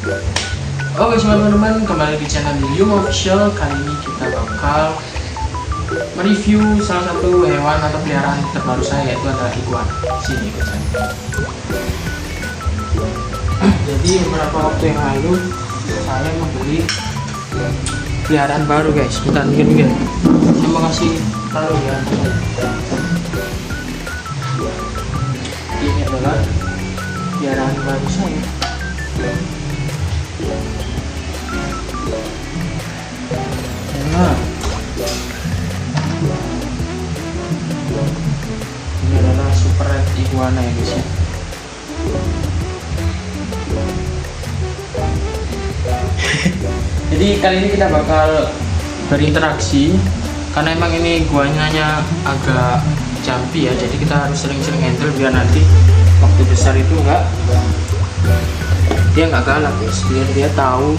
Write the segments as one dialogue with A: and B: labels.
A: Oke teman-teman, kembali di channel Yum Official. Kali ini kita bakal mereview salah satu hewan atau peliharaan terbaru saya, yaitu adalah iguana. Sini ikut saya. Jadi beberapa waktu yang lalu saya membeli peliharaan baru guys. Bentar nih guys, saya mau kasih tahu ya. Ini adalah peliharaan baru saya. Nah, ini adalah super red iguana ya guys ya. Jadi kali ini kita bakal berinteraksi karena emang ini iguananya agak jumpy ya, jadi kita harus sering-sering handle biar nanti waktu besar itu dia nggak galak guys, biar dia tahu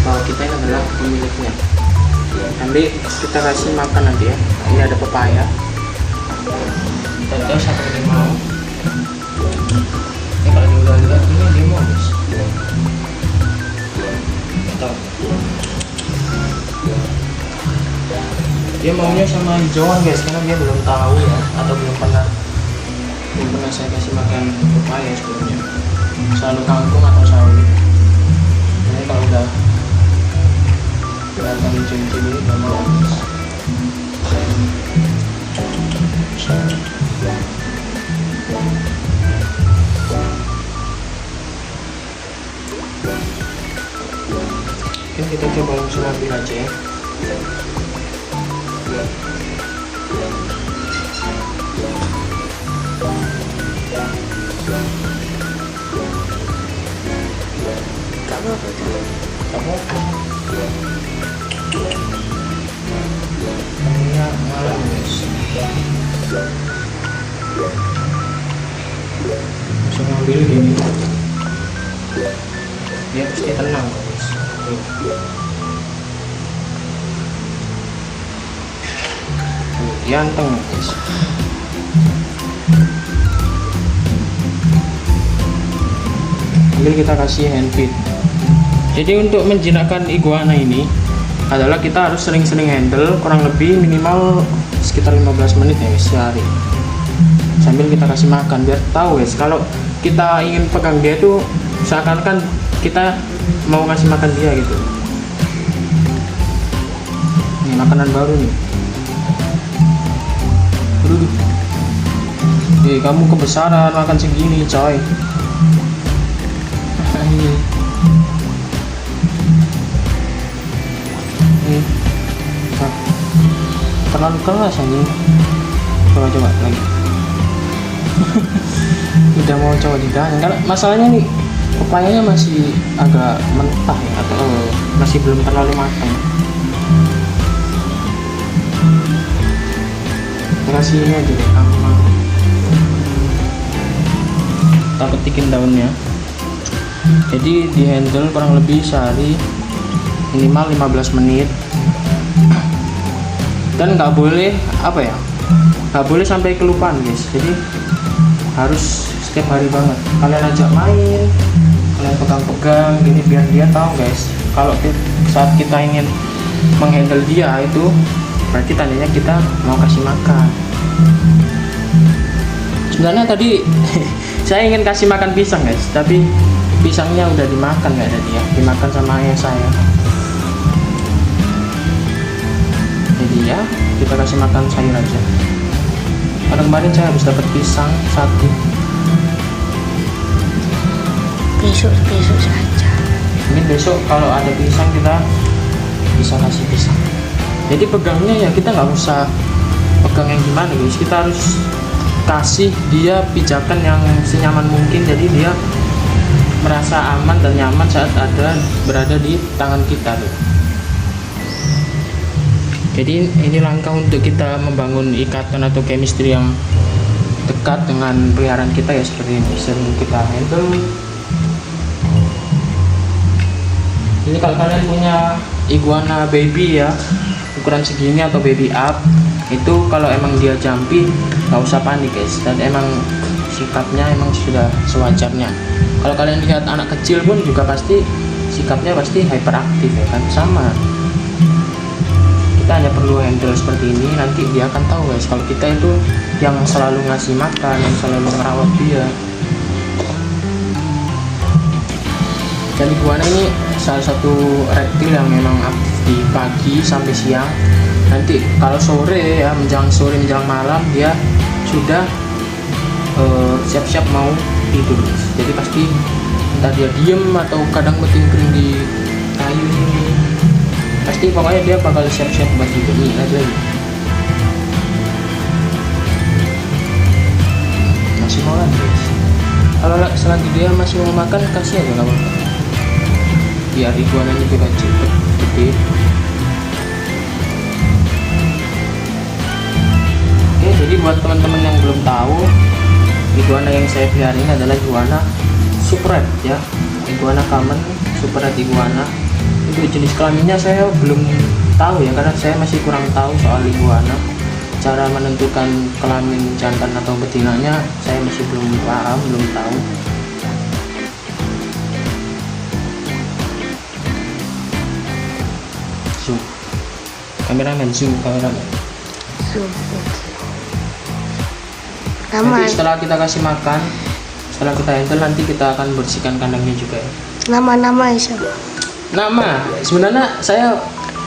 A: bahwa kita ini adalah pemiliknya. Nanti kita kasih makan nanti ya. Ini ada pepaya, tetes sampai dia mau. Ini kalau dia udah lihat ini dia mau guys. Dia maunya sama hijauan guys, karena dia belum tahu ya, atau belum pernah saya kasih makan pepaya sebelumnya. Selalu kangkung atau sawi. Jadi kalau udah kelihatan hijau-hijau ini udah mau habis. Mungkin kita coba langsung ambil aja ya. Minyak malam guys. Bisa ngambil gini, dia pasti tenang guys. Ganteng guys. Ambil kita kasih hand feed. Jadi untuk menjinakkan iguana ini adalah kita harus sering-sering handle, kurang lebih minimal sekitar 15 menit ya guys sehari. Sambil kita kasih makan biar tahu guys, kalau kita ingin pegang dia tuh seakan-akan kita mau kasih makan dia gitu. Ini makanan baru nih. Kamu kebesaran makan segini coy. Terlalu keras aja. Coba lagi. Udah mau coba diganggu. Karena masalahnya nih pepayanya masih agak mentah ya, atau masih belum terlalu matang. Kasih ini aja deh, kita petikin daunnya. Jadi di handle kurang lebih sehari minimal 15 menit. Dan nggak boleh nggak boleh sampai kelupaan guys. Jadi harus setiap hari banget kalian ajak main, kalian pegang-pegang gini biar dia tahu guys, kalau saat kita ingin menghandle dia itu berarti tandanya kita mau kasih makan. Sebenarnya tadi saya ingin kasih makan pisang guys, tapi pisangnya udah dimakan, nggak ada dia, dimakan sama ayah saya. Jadi ya kita kasih makan sayur aja. Pada kemarin saya habis dapat pisang 1.
B: Besok saja.
A: Ini besok kalau ada pisang kita bisa kasih pisang. Jadi pegangnya ya kita nggak usah pegang yang gimana guys, kita harus kasih dia pijakan yang senyaman mungkin, jadi dia merasa aman dan nyaman saat berada di tangan kita tuh. Jadi ini langkah untuk kita membangun ikatan atau chemistry yang dekat dengan peliharaan kita ya, seperti ini. Sering kita handle. Ini kalau kalian punya iguana baby ya, ukuran segini atau baby up, itu kalau emang dia jumpy nggak usah panik guys, dan emang sikapnya emang sudah sewajarnya. Kalau kalian lihat anak kecil pun juga pasti sikapnya pasti hyperaktif ya kan, sama. Kita hanya perlu handle seperti ini, nanti dia akan tahu guys kalau kita itu yang selalu ngasih makan, yang selalu merawat dia. Dan iguana ini salah satu reptil yang memang aktif di pagi sampai siang. Nanti kalau sore ya, menjelang sore menjelang malam dia sudah siap-siap mau tidur. Jadi pasti entah dia diem atau kadang bertingkring di kayu ini, pasti pokoknya dia bakal siap-siap buat tidur. Nih lihat lagi, masih mau lagi guys. Kalau selagi dia masih mau makan, kasih aja nggak apa-apa, biar iguananya juga cepet gede. Oke, jadi buat teman-teman yang belum tahu, iguana yang saya pelihara ini adalah iguana super red ya, iguana common super red iguana. Itu jenis kelaminnya saya belum tahu ya, karena saya masih kurang tahu soal iguana. Cara menentukan kelamin jantan atau betinanya saya masih belum paham, belum tahu. Zoom, kameramen zoom, kameramen
B: zoom.
A: Nanti setelah kita kasih makan, setelah kita handle, nanti kita akan bersihkan kandangnya juga ya.
B: Nama-nama siapa?
A: Nama, sebenarnya saya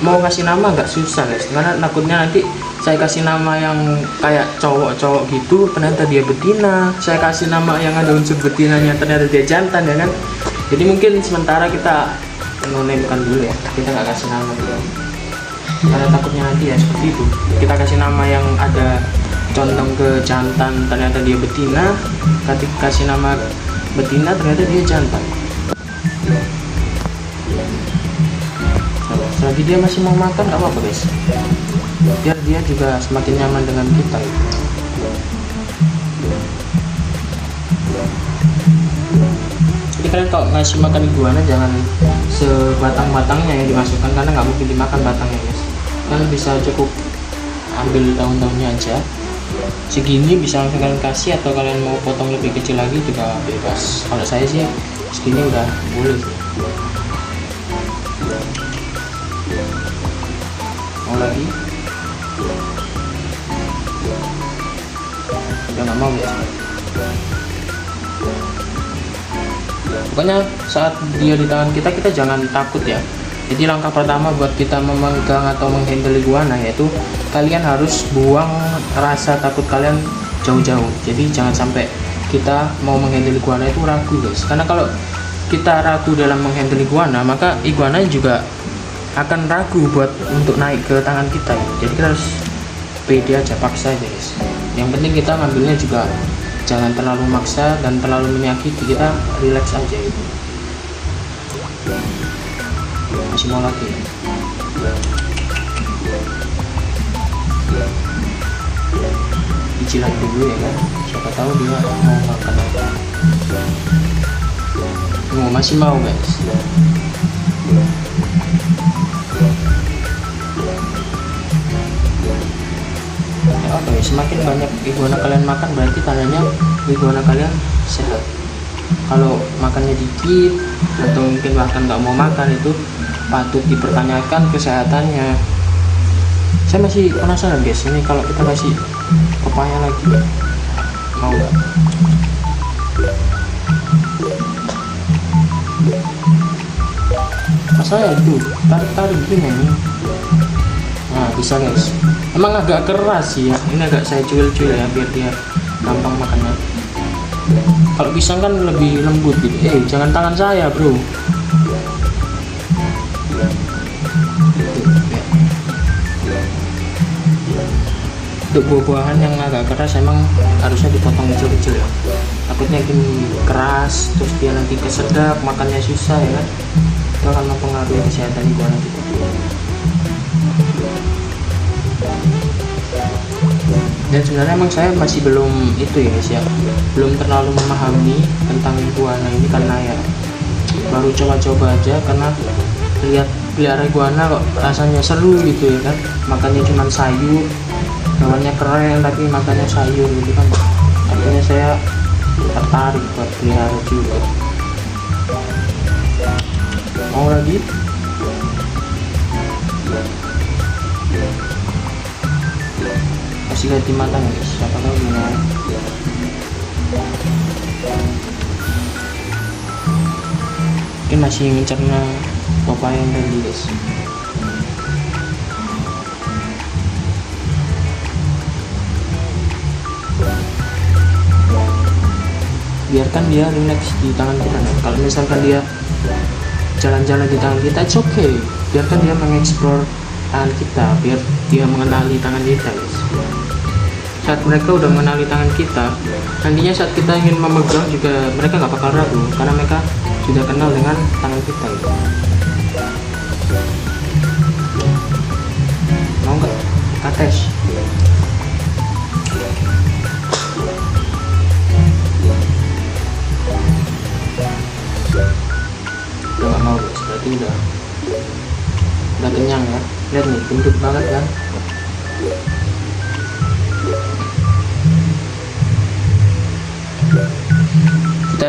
A: mau kasih nama agak susah guys, karena takutnya nanti saya kasih nama yang kayak cowok-cowok gitu, ternyata dia betina. Saya kasih nama yang ada unsur betinanya, ternyata dia jantan ya kan. Jadi mungkin sementara kita menonimkan dulu ya, kita nggak kasih nama dulu, karena takutnya nanti ya seperti itu. Kita kasih nama yang ada condong ke jantan, ternyata dia betina. Ketika kasih nama betina, ternyata dia jantan. Selagi dia masih mau makan, nggak apa-apa guys, biar dia juga semakin nyaman dengan kita gitu. Jadi kalian kalau ngasih makan iguana jangan sebatang-batangnya yang dimasukkan, karena nggak mungkin dimakan batangnya guys. Kalian bisa cukup ambil daun-daunnya aja, segini bisa langsung kalian kasih, atau kalian mau potong lebih kecil lagi juga bebas. Kalau saya sih segini udah boleh sih. Mau lagi? Udah nggak mau ya. Pokoknya saat dia di tangan kita, kita jangan takut ya. Jadi langkah pertama buat kita memegang atau menghandle iguana yaitu kalian harus buang rasa takut kalian jauh-jauh. Jadi jangan sampai kita mau menghandle iguana itu ragu guys, karena kalau kita ragu dalam menghandle iguana, maka iguana juga akan ragu buat untuk naik ke tangan kita ya. Jadi kita harus pede aja, paksa aja guys. Yang penting kita ngambilnya juga jangan terlalu maksa dan terlalu menyakiti, kita relax aja gitu. Masih mau lagi ya? Dicilat dulu ya kan, siapa tahu dia mau makan apa. Masih mau guys. Ya, oke, semakin banyak iguana kalian makan berarti tandanya iguana kalian sehat. Kalau makannya dikit atau mungkin bahkan nggak mau makan, itu patut dipertanyakan kesehatannya. Saya masih penasaran guys, ini kalau kita kasih pepaya lagi, mau nggak? Saya itu tarik-tarik gini nih. Nah bisa guys, emang agak keras sih ya, ini agak saya cuil-cuil ya biar dia gampang makannya. Kalau pisang kan lebih lembut gitu. Jangan tangan saya bro. Untuk buah-buahan yang agak keras emang harusnya dipotong kecil-kecil ya, takutnya gini keras terus dia nanti kesedap, makannya susah ya kan. Itu akan mempengaruhi kesehatan iguana kita. Dan sebenarnya emang saya masih belum itu ya guys ya, belum terlalu memahami tentang iguana ini, karena ya baru coba-coba aja, karena lihat pelihara iguana kok rasanya seru gitu ya kan, makannya cuma sayur, hewannya keren tapi makannya sayur gitu kan, akhirnya saya tertarik buat pelihara juga. Mau lagi? Kasih lihat di mata guys, siapa tahu gimana. Mungkin masih mencerna papaya yang tadi guys. Biarkan dia relax di tangan kita. Nah, kalau misalkan dia jalan-jalan di tangan kita, it's okay. Biarkan dia mengeksplor tangan kita, biar dia mengenali tangan kita guys. Saat mereka udah mengenali tangan kita, nantinya saat kita ingin memegang juga mereka nggak bakal ragu, karena mereka sudah kenal dengan tangan kita gitu. Mau nggak kita tes? Udah nggak mau guys, berarti udah kenyang ya. Lihat nih, gendut banget kan. Kita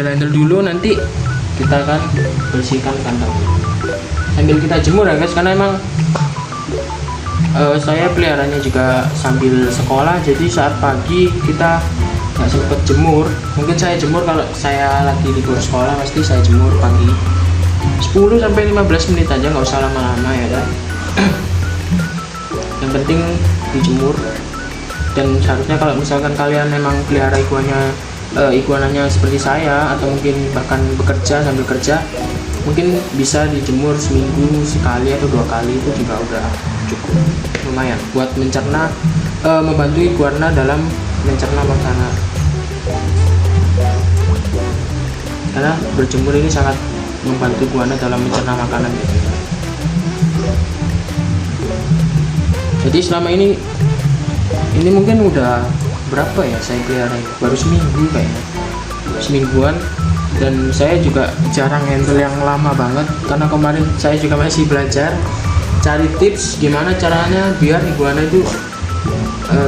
A: handle dulu, nanti kita akan bersihkan kandangnya sambil kita jemur ya guys, karena emang saya peliharanya juga sambil sekolah, jadi saat pagi kita nggak sempet jemur. Mungkin saya jemur kalau saya lagi libur sekolah, pasti saya jemur pagi 10-15 menit aja, nggak usah lama-lama ya kan. Yang penting dijemur. Dan seharusnya kalau misalkan kalian memang pelihara iguananya seperti saya, atau mungkin bahkan bekerja sambil kerja, mungkin bisa dijemur seminggu sekali atau 2 kali, itu juga udah cukup lumayan buat mencerna, membantu iguana dalam mencerna makanan. Karena berjemur ini sangat membantu iguana dalam mencerna makanan gitu. Jadi selama ini mungkin udah berapa ya saya pelihara, baru seminggu kayaknya, semingguan. Dan saya juga jarang handle yang lama banget, karena kemarin saya juga masih belajar cari tips gimana caranya biar iguana itu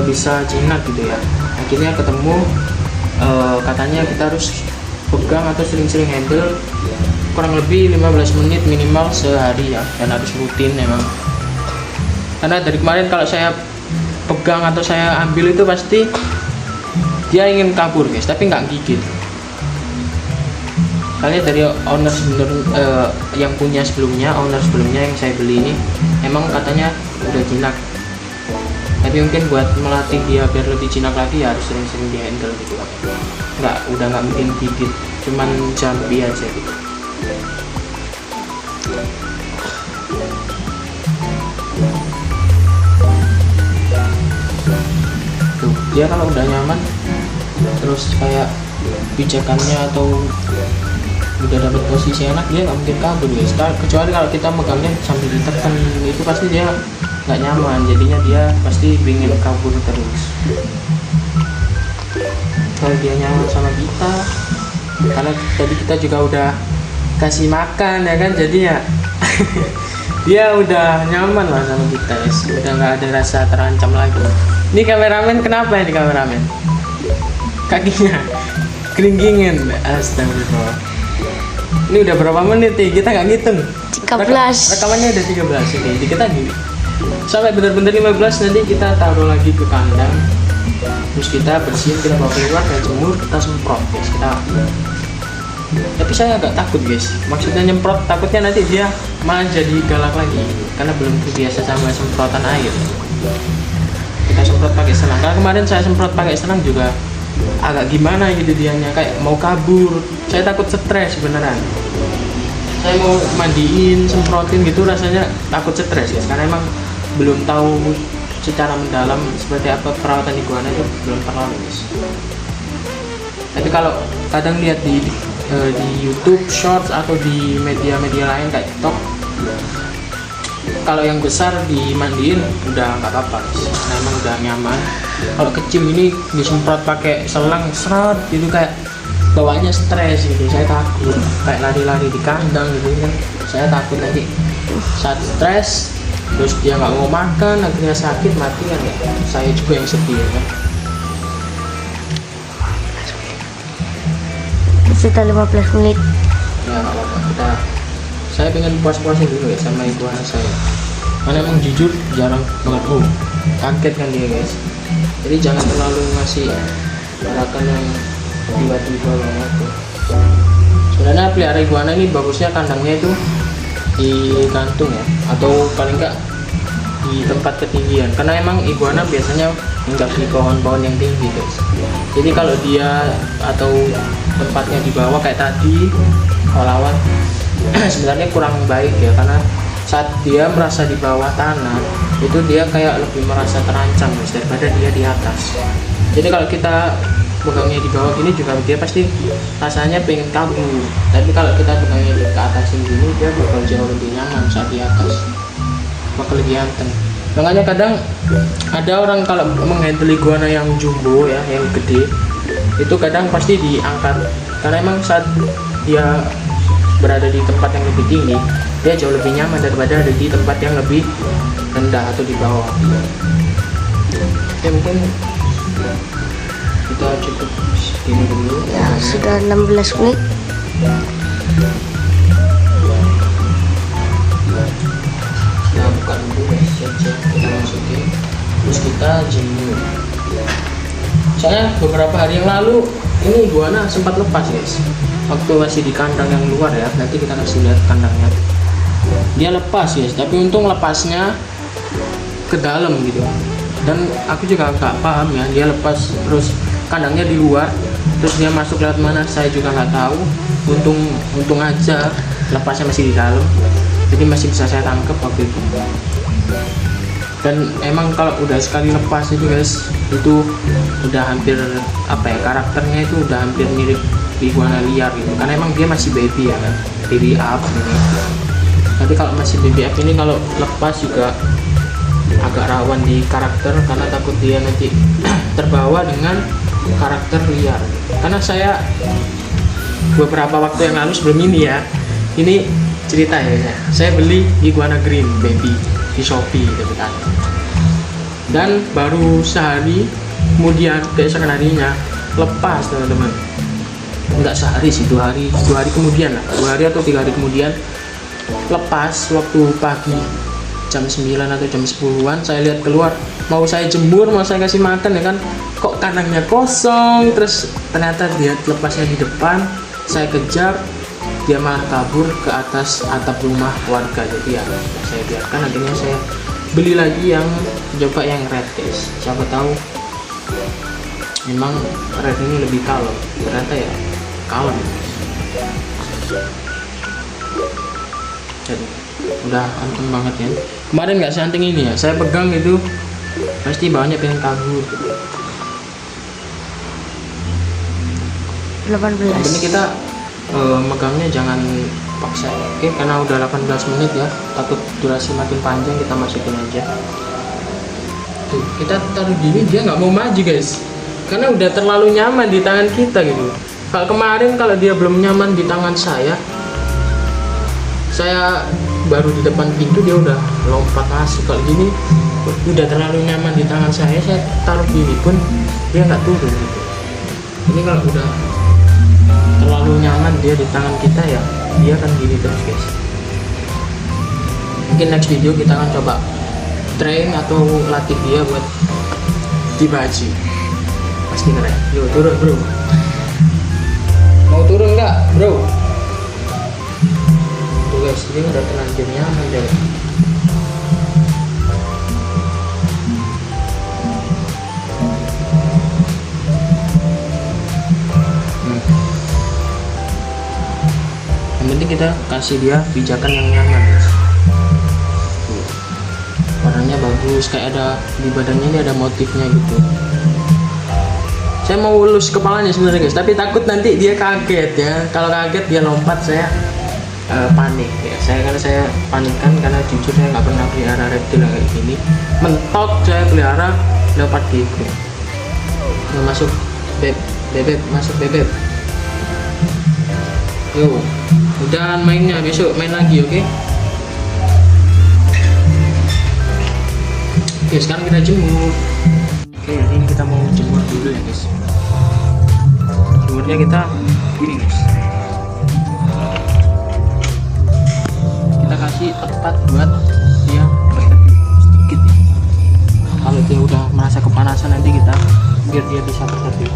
A: bisa jinak gitu ya. Akhirnya ketemu, katanya kita harus pegang atau sering-sering handle kurang lebih 15 menit minimal sehari ya, dan harus rutin memang. Karena dari kemarin kalau saya pegang atau saya ambil itu pasti dia ingin kabur guys, tapi nggak gigit. Kalian dari owner yang punya owner sebelumnya yang saya beli ini, emang katanya udah jinak, tapi mungkin buat melatih dia biar lebih jinak lagi ya harus sering-sering di handle gitu. Udah nggak mungkin gigit, cuman jumpy aja gitu. Tuh, dia kalau udah nyaman, terus kayak pijakannya atau udah dapat posisi enak, dia nggak mungkin kabur guys. Kecuali kalau kita megangnya sambil ditekan, itu pasti dia nggak nyaman, jadinya dia pasti ingin kabur terus. Kalau dia nyaman sama kita, karena tadi kita juga udah kasih makan ya kan, jadinya dia udah nyaman lah sama kita guys, udah nggak ada rasa terancam lagi. Ini kameramen, kenapa ini kameramen? Kakinya keringingin, astagfirullah. Ini udah berapa menit nih? Kita nggak ngitung.
B: 13.
A: Rekamannya udah 13, oke. Dikit lagi. Sampai benar-benar 15, nanti kita taruh lagi ke kandang. Terus kita bersihin, kita bawa keluar dan jemur, kita semprot guys. Tapi saya agak takut guys. Maksudnya nyemprot, takutnya nanti dia malah jadi galak lagi, karena belum terbiasa sama semprotan air. Kita semprot pakai selang. Karena kemarin saya semprot pakai selang juga agak gimana gitu, dianya kayak mau kabur. Saya takut stres beneran. Saya mau mandiin, semprotin gitu, rasanya takut stres guys, karena emang belum tahu secara mendalam seperti apa perawatan iguana, itu belum pernah guys. Tapi kalau kadang lihat di YouTube Shorts atau di media-media lain kayak TikTok, kalau yang besar dimandiin udah nggak apa-apa guys, nah, emang udah nyaman. Kalau kecil ini disemprot pakai selang seret gitu, kayak bawaannya stres gitu. Saya takut kayak lari-lari di kandang gitu kan, saya takut nanti saat stres terus dia nggak mau makan, akhirnya sakit mati kan ya, saya juga yang sedih ya kan.
B: Sudah 15 menit.
A: ya nggak apa-apa, saya pengen puas-puasin dulu ya sama iguana saya, karena emang jujur jarang banget. Kaget kan dia guys, jadi jangan terlalu ngasih gerakan yang tiba-tiba banget tuh. Sebenarnya pelihara iguana ini bagusnya kandangnya itu di kantung ya, atau paling enggak di tempat ketinggian, karena emang iguana biasanya hinggap di pohon-pohon yang tinggi guys. Jadi kalau dia atau tempatnya di bawah kayak tadi lawan sebenarnya kurang baik ya, karena saat dia merasa di bawah tanah itu dia kayak lebih merasa terancam guys daripada dia di atas. Jadi kalau kita pegangnya di bawah gini juga dia pasti rasanya pengen kabur, tapi kalau kita pegangnya di ke atas gini dia bakal jauh lebih nyaman saat di atas, bakal lebih anteng. Makanya kadang ada orang kalau menghandle iguana yang jumbo ya, yang gede itu kadang pasti diangkat, karena emang saat dia berada di tempat yang lebih tinggi dia jauh lebih nyaman daripada ada di tempat yang lebih rendah atau di bawah. Ya mungkin kita cukup segini dulu
B: Ya, sudah 16 menit.
A: Nah, bukan dulu saja kita masukin, terus kita jemur. Soalnya beberapa hari yang lalu ini iguana sempat lepas guys, waktu masih di kandang yang luar ya, nanti kita kasih lihat kandangnya. Dia lepas guys, tapi untung lepasnya ke dalam gitu, dan aku juga nggak paham ya, dia lepas terus kandangnya di luar, terus dia masuk lewat mana saya juga nggak tahu. Untung aja lepasnya masih di dalam, jadi masih bisa saya tangkap waktu itu. Dan emang kalau udah sekali lepas itu guys, itu udah hampir apa ya, karakternya itu udah hampir mirip iguana liar gitu, karena emang dia masih baby ya kan, baby up ini. Tapi kalau masih baby up ini kalau lepas juga agak rawan di karakter, karena takut dia nanti terbawa dengan karakter liar. Karena saya beberapa waktu yang lalu sebelum ini ya, ini cerita ya, saya beli iguana green baby di Shopee gitu kan, dan baru sehari kemudian keesokan harinya lepas teman-teman. Enggak sehari sih, dua hari kemudian lah, 2 hari atau 3 hari kemudian lepas. Waktu pagi jam 9 atau jam 10-an saya lihat keluar, mau saya jemur, mau saya kasih makan ya kan, kok kandangnya kosong. Terus ternyata dia lepasnya di depan, saya kejar, dia malah kabur ke atas atap rumah warga. Jadi ya saya biarkan, akhirnya saya beli lagi yang coba yang red guys. Siapa tahu memang red ini lebih kalem, ternyata ya kalem. Jadi udah anteng banget ya. Kemarin nggak seanteng ini ya, saya pegang itu pasti bawahnya pengen kabur.
B: 18.
A: Ini kita megangnya jangan paksa, oke? Karena udah 18 menit ya, takut durasi makin panjang, kita masukin aja. Tuh, kita taruh gini dia nggak mau maju guys, karena udah terlalu nyaman di tangan kita gitu. Kalau kemarin kalau dia belum nyaman di tangan saya baru di depan pintu dia udah lompat masuk. Kalau gini udah terlalu nyaman di tangan saya taruh gini pun dia nggak turun gitu. Ini kalau udah terlalu nyaman dia di tangan kita ya, dia akan gini terus guys. Mungkin next video kita akan coba train atau latih dia buat dibaji, pasti keren. Yuk turun bro, mau turun nggak bro? Tuh guys, dia udah terlanjur nyaman deh. Yang penting kita kasih dia pijakan yang nyaman guys. Warnanya bagus, kayak ada di badannya ini ada motifnya gitu. Saya mau ulus kepalanya sebenarnya guys, tapi takut nanti dia kaget ya. Kalau kaget dia lompat, saya panik ya. Karena saya panikkan, karena jujur saya nggak pernah pelihara reptil kayak gini. Mentok saya pelihara leopard gitu. Masuk bebek, masuk bebek. Yo, udah mainnya, besok main lagi, oke? Oke, sekarang kita jemur. Oke, ini kita mau jemur dulu ya guys. Jemurnya kita gini guys. tepat buat dia berteduh sedikit ya. Kalau dia udah merasa kepanasan nanti kita biar dia bisa berteduh.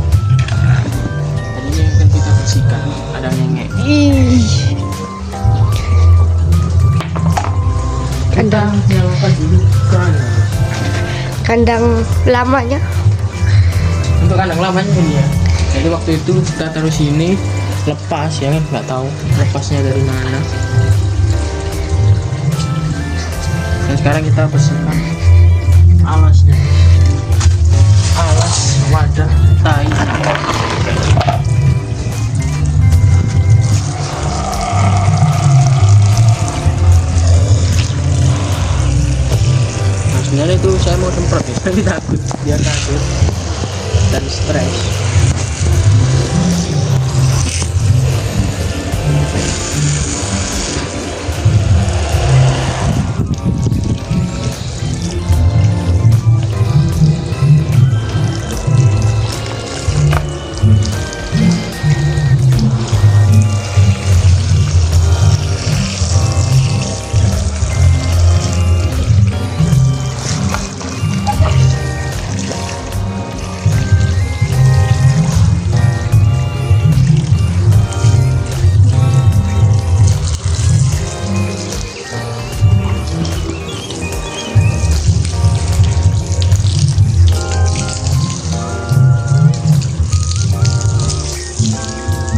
A: Tadinya yang kan kita bersihkan ada ngenge. Kita nyalakan dulu keran.
B: Kandang lamanya.
A: Untuk kandang lamanya ini ya. Jadi waktu itu kita taruh sini lepas ya kan, nggak tahu lepasnya dari mana. Dan sekarang kita bersihkan alasnya, alas wadah tai. Nah sebenarnya itu saya mau semprot ya, tapi takut dia takut dan stres.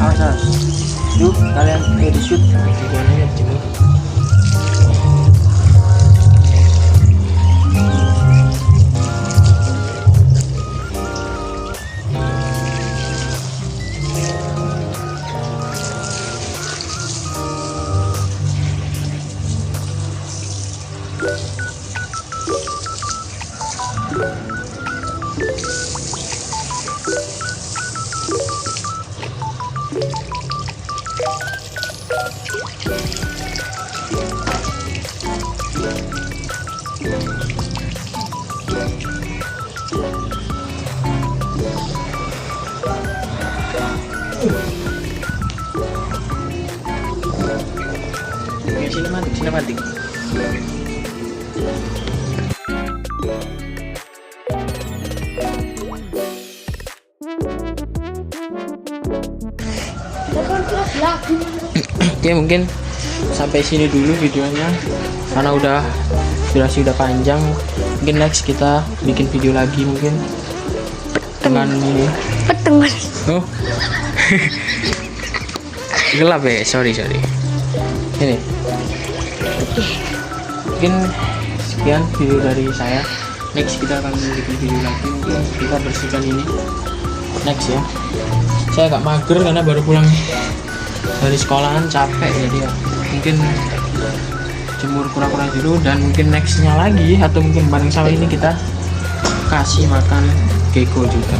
A: Awas, yuk kalian di shoot videonya begini. Oke, sinematik. Oke, mungkin sampai sini dulu videonya karena durasi udah panjang. Mungkin next kita bikin video lagi mungkin dengan ini. Oh. Gelap ya, sorry. Ini mungkin sekian video dari saya. Next kita akan bikin video lagi, mungkin kita bersihkan ini next ya. Saya agak mager karena baru pulang dari sekolahan, capek jadi ya mungkin jemur kura-kura dulu, dan mungkin nextnya lagi atau mungkin bareng sama ini kita kasih makan gecko juga.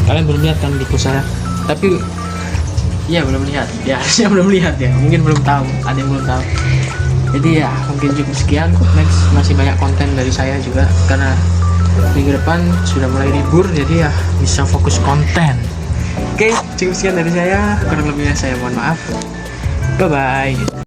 A: Kalian belum lihat kan gecko saya, tapi iya belum lihat ya, harusnya belum lihat ya, mungkin belum tahu, ada yang belum tahu. Jadi ya mungkin cukup sekian. Next masih banyak konten dari saya juga karena minggu depan sudah mulai libur, jadi ya bisa fokus konten. Oke, cukup sekian dari saya, kurang lebihnya saya mohon maaf. Bye bye.